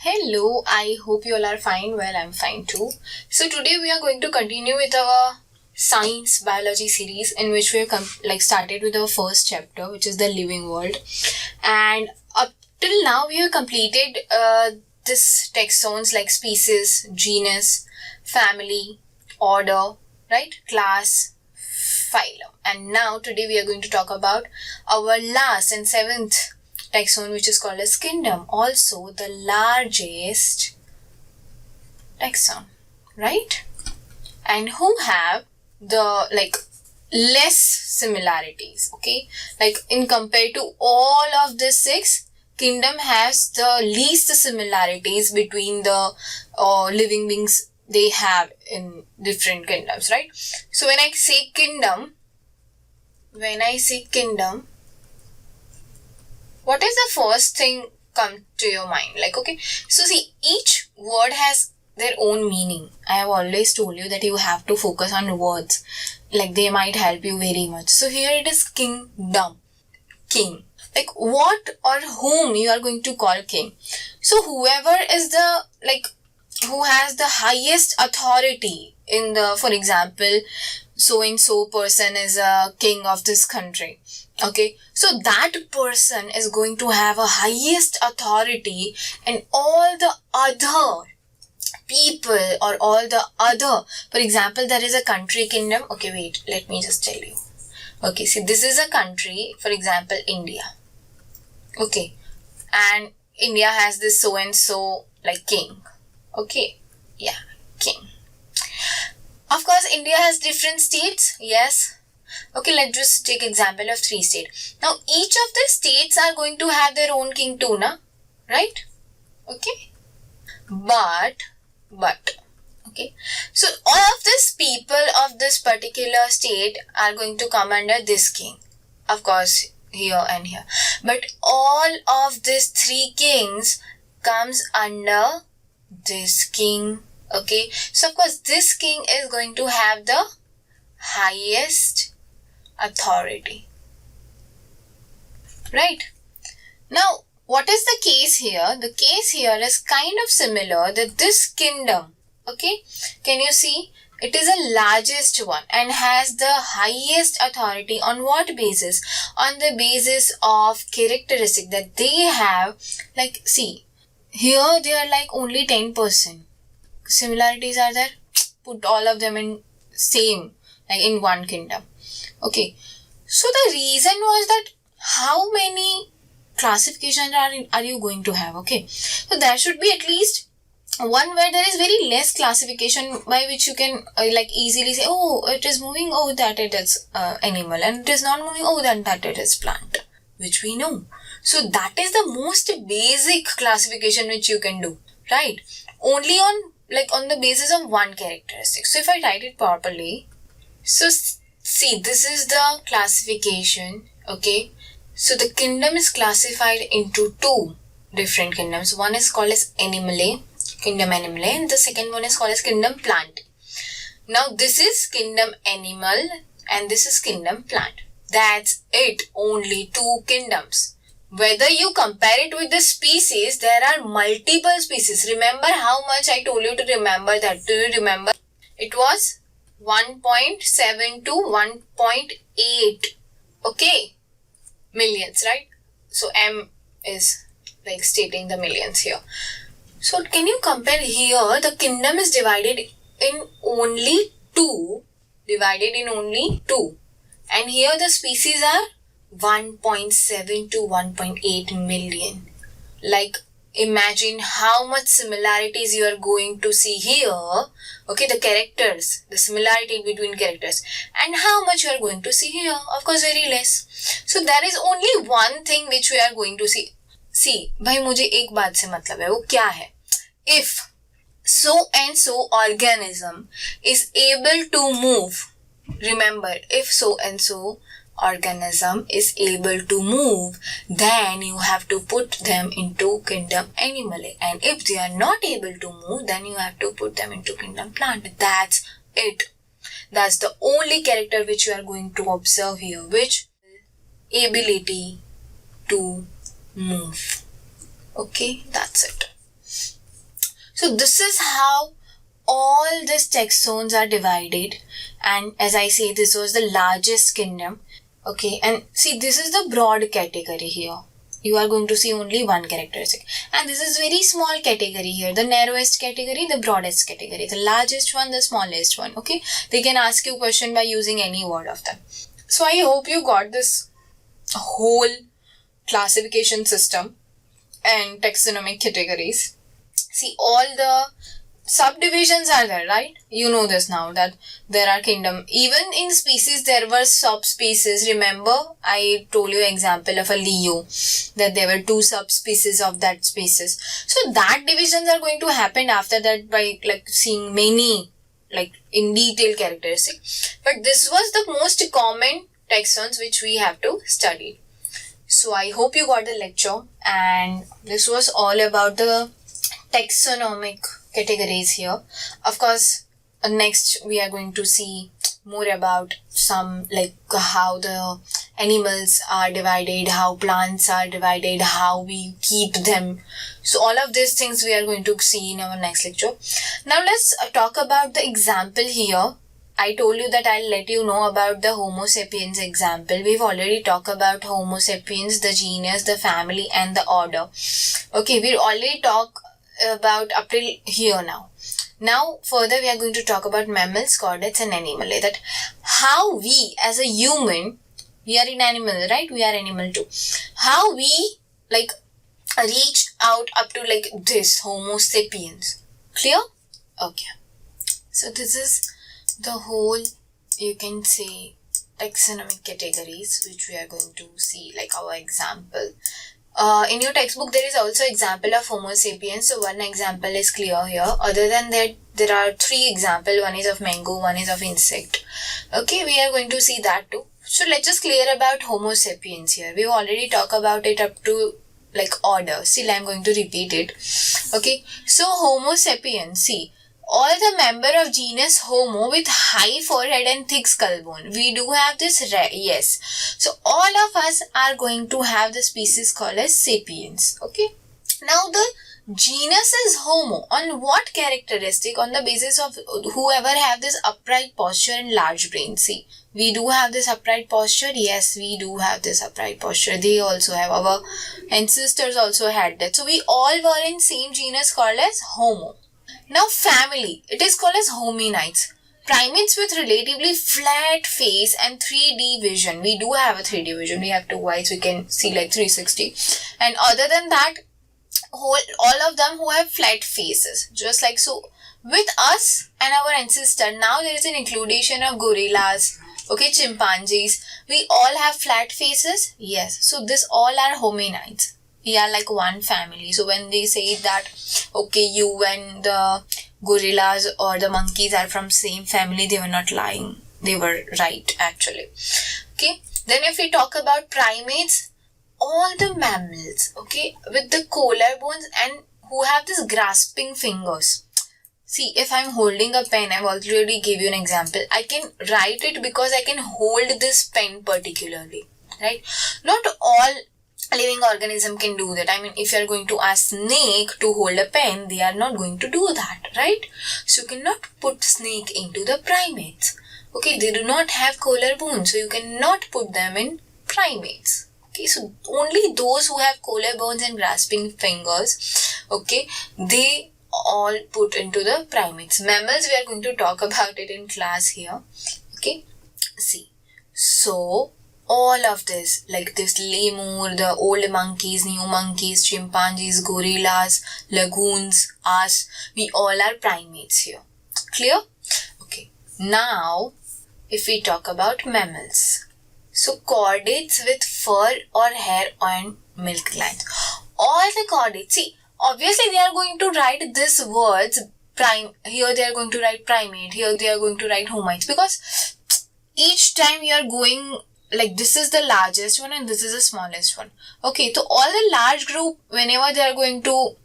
Hello, I hope you all are fine. Well, I'm fine too. So today we are going to continue with our science biology series in which we have started with our first chapter, which is the living world. And up till now we have completed this taxons like species, genus, family, order, right? Class, phylum. And now today we are going to talk about our last and seventh taxon, which is called as kingdom, also the largest taxon, right? And who have the less similarities, okay? Like in compared to all of the six, kingdom has the least similarities between the living beings they have in different kingdoms, right? So when I say kingdom, what is the first thing come to your mind? So see, each word has their own meaning. I have always told you that you have to focus on words. Like they might help you very much. So here it is kingdom. King. Like what or whom you are going to call king. So whoever is who has the highest authority in for example, so and so person is a king of this country. Okay, so that person is going to have a highest authority, and all the other people or all the other, for example, there is a country kingdom. Okay, wait, let me just tell you. Okay, see, this is a country, for example, India. Okay, and India has this so and so like king. Okay, yeah, king. Of course, India has different states. Yes. Okay, let's just take example of 3 states. Now, each of the states are going to have their own king too, na? Right? Okay. But, okay. So, all of these people of this particular state are going to come under this king. Of course, here and here. But all of these 3 kings comes under this king. Okay. So, of course, this king is going to have the highest authority, right? Now, what is the case here? The case here is kind of similar that this kingdom, okay, can you see? It is the largest one and has the highest authority on what basis? On the basis of characteristic that they have, like see, here they are like only 10%. Similarities are there, put all of them in same, like in one kingdom. Okay, so the reason was that how many classifications are you going to have? Okay, so there should be at least one where there is very less classification by which you can easily say, oh, it is moving, oh, that it is animal, and it is not moving, oh, that it is plant, which we know. So that is the most basic classification which you can do, right? Only on the basis of one characteristic. So if I write it properly, so see, this is the classification, okay? So the kingdom is classified into 2 different kingdoms. One is called as Animalae, kingdom Animalae, and the second one is called as kingdom Plant. Now this is kingdom Animal and this is kingdom Plant. That's it, only 2 kingdoms. Whether you compare it with the species, there are multiple species. Remember how much I told you to remember that? Do you remember? It was 1.7 to 1.8, okay, millions, right? So M is stating the millions here. So can you compare here? The kingdom is divided in only 2, and here the species are 1.7 to 1.8 million. Like, imagine how much similarities you are going to see here. Okay, the characters, the similarity between characters, and how much you are going to see here. Of course, very less. So there is only one thing which we are going to see. See, भाई मुझे एक बात से मतलब है, वो क्या है? If so and so organism is able to move, remember, if so and so organism is able to move, then you have to put them into kingdom Animalae, and if they are not able to move, then you have to put them into kingdom Plant. That's it. That's the only character which you are going to observe here, which ability to move. Okay, that's it. So this is how all these taxons are divided, and as I say, this was the largest kingdom. Okay, and see, this is the broad category here. You are going to see only one characteristic, and this is very small category here, the narrowest category, the broadest category, the largest one, the smallest one. Okay, they can ask you question by using any word of them. So I hope you got this whole classification system and taxonomic categories. See, all the subdivisions are there, right? You know this now, that there are kingdom. Even in species there were subspecies. Remember, I told you example of a Leo, that there were 2 subspecies of that species. So that divisions are going to happen after that by like seeing many like in detail characteristics. But this was the most common taxons which we have to study. So I hope you got the lecture, and this was all about the taxonomic categories here. Of course, next we are going to see more about some like how the animals are divided, how plants are divided, how we keep them. So all of these things we are going to see in our next lecture. Now let's talk about the example here. I told you that I'll let you know about the Homo sapiens example. We've already talked about Homo sapiens, the genus, the family and the order. Okay, we already talked about up till here now. Now further we are going to talk about mammals, chordates and animal. That how we as a human, we are in animal, right? We are animal too. How we like reach out up to like this Homo sapiens. Clear? Okay. So this is the whole, you can say, taxonomic categories which we are going to see like our example. In your textbook there is also example of Homo sapiens, so one example is clear here. Other than that, there are 3 examples. One is of mango, one is of insect. Okay, we are going to see that too. So let's just clear about Homo sapiens here. We've already talked about it up to like order. Still I'm going to repeat it. Okay, so Homo sapiens, see, all the member of genus Homo with high forehead and thick skull bone. We do have this, yes. So all of us are going to have the species called as sapiens. Okay. Now the genus is Homo. On what characteristic? On the basis of whoever have this upright posture and large brain. See, we do have this upright posture. Yes, we do have this upright posture. They also have, our ancestors also had that. So we all were in same genus called as Homo. Now family, it is called as hominids. Primates with relatively flat face and 3D vision. We do have a 3D vision. We have 2 eyes. We can see like 360. And other than that, all of them who have flat faces. Just like so. With us and our ancestor, now there is an inclusion of gorillas, okay, chimpanzees. We all have flat faces. Yes. So this all are hominids. We are like one family. So when they say that, okay, you and the gorillas or the monkeys are from same family, they were not lying. They were right actually. Okay. Then if we talk about primates, all the mammals, okay, with the collarbones and who have this grasping fingers. See, if I'm holding a pen, I've already gave you an example. I can write it because I can hold this pen particularly, right? Not all living organism can do that. I mean, if you are going to ask snake to hold a pen, they are not going to do that, right? So you cannot put snake into the primates. Okay, they do not have collarbones, so you cannot put them in primates. Okay, so only those who have collarbones and grasping fingers, okay, they all put into the primates. Mammals, we are going to talk about it in class here. Okay, see, so all of this, like this lemur, the old monkeys, new monkeys, chimpanzees, gorillas, lagoons, us, we all are primates here. Clear? Okay. Now, if we talk about mammals. So, chordates with fur or hair and milk glands. All the chordates, see, obviously they are going to write these words, here they are going to write primate, here they are going to write hominids, because each time you are going, like this is the largest one and this is the smallest one. Okay, so all the large group, whenever they are going to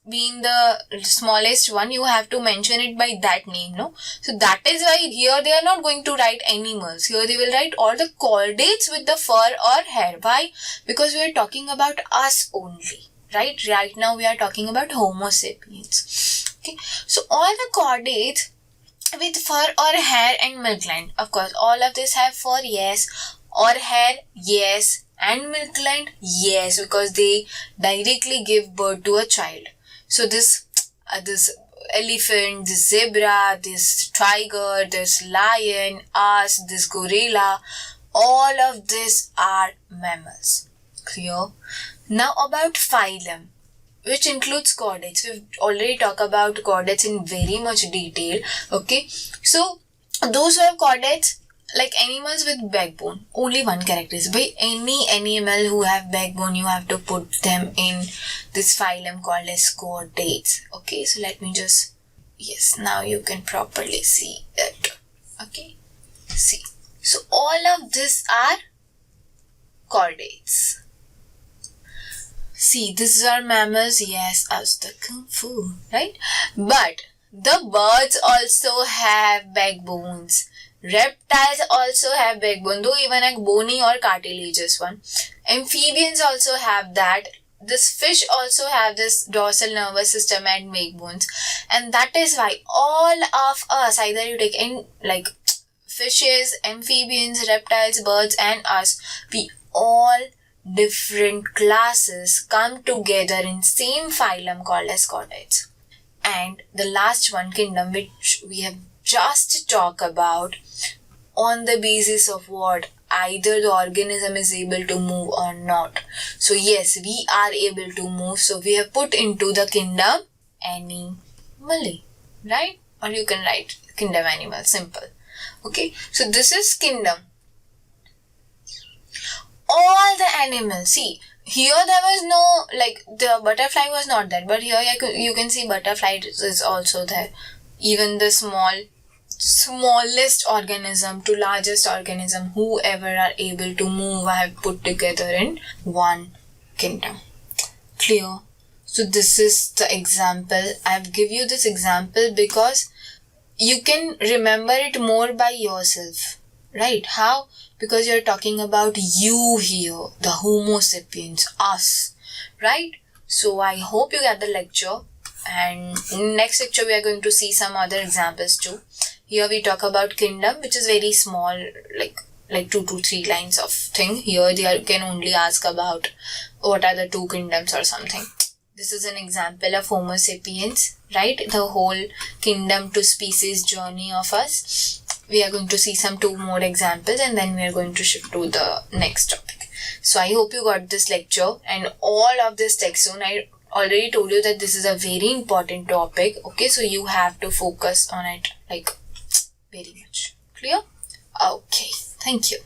be in the smallest one, you have to mention it by that name, no? So that is why here they are not going to write animals. Here they will write all the chordates with the fur or hair. Why? Because we are talking about us only, right? Right now we are talking about Homo sapiens. Okay, so all the chordates with fur or hair and milk gland. Of course, all of this have fur, yes, or hair, yes, and milk gland, yes, because they directly give birth to a child. So this elephant, this zebra, this tiger, this lion, us, this gorilla, all of these are mammals. Clear? Now about phylum, which includes chordates. We've already talked about chordates in very much detail. Okay, so those who have chordates, like animals with backbone, only one characteristic. By any animal who have backbone, you have to put them in this phylum called as chordates. Okay, so let me just, yes, now you can properly see it. Okay, see. So all of these are chordates. See, these are mammals, yes, as the kung fu, right? But the birds also have backbones. Reptiles also have backbone, though even a bony or cartilaginous one. Amphibians also have that. This fish also have this dorsal nervous system and backbones. And that is why all of us, either you take in like fishes, amphibians, reptiles, birds and us, we all different classes come together in same phylum called as chordates. And the last one, kingdom, which we have just talked about, on the basis of what? Either the organism is able to move or not. So yes, we are able to move, so we have put into the kingdom animal, right? Or you can write kingdom animal, simple. Okay, so this is kingdom. All the animals, see, here there was no, like the butterfly was not there, but here you can see butterfly is also there. Even the smallest organism to largest organism, whoever are able to move, I have put together in one kingdom. Clear? So this is the example. I have give you this example because you can remember it more by yourself. Right? How? Because you're talking about you here, the Homo sapiens, us. Right? So I hope you get the lecture. And in next lecture we are going to see some other examples too. Here we talk about kingdom, which is very small, like 2 to 3 lines of thing. Here they can only ask about what are the 2 kingdoms or something. This is an example of Homo sapiens, right? The whole kingdom to species journey of us. We are going to see some 2 more examples and then we are going to shift to the next topic. So I hope you got this lecture and all of this text soon. I already told you that this is a very important topic. Okay, so you have to focus on it like very much. Clear? Okay, thank you.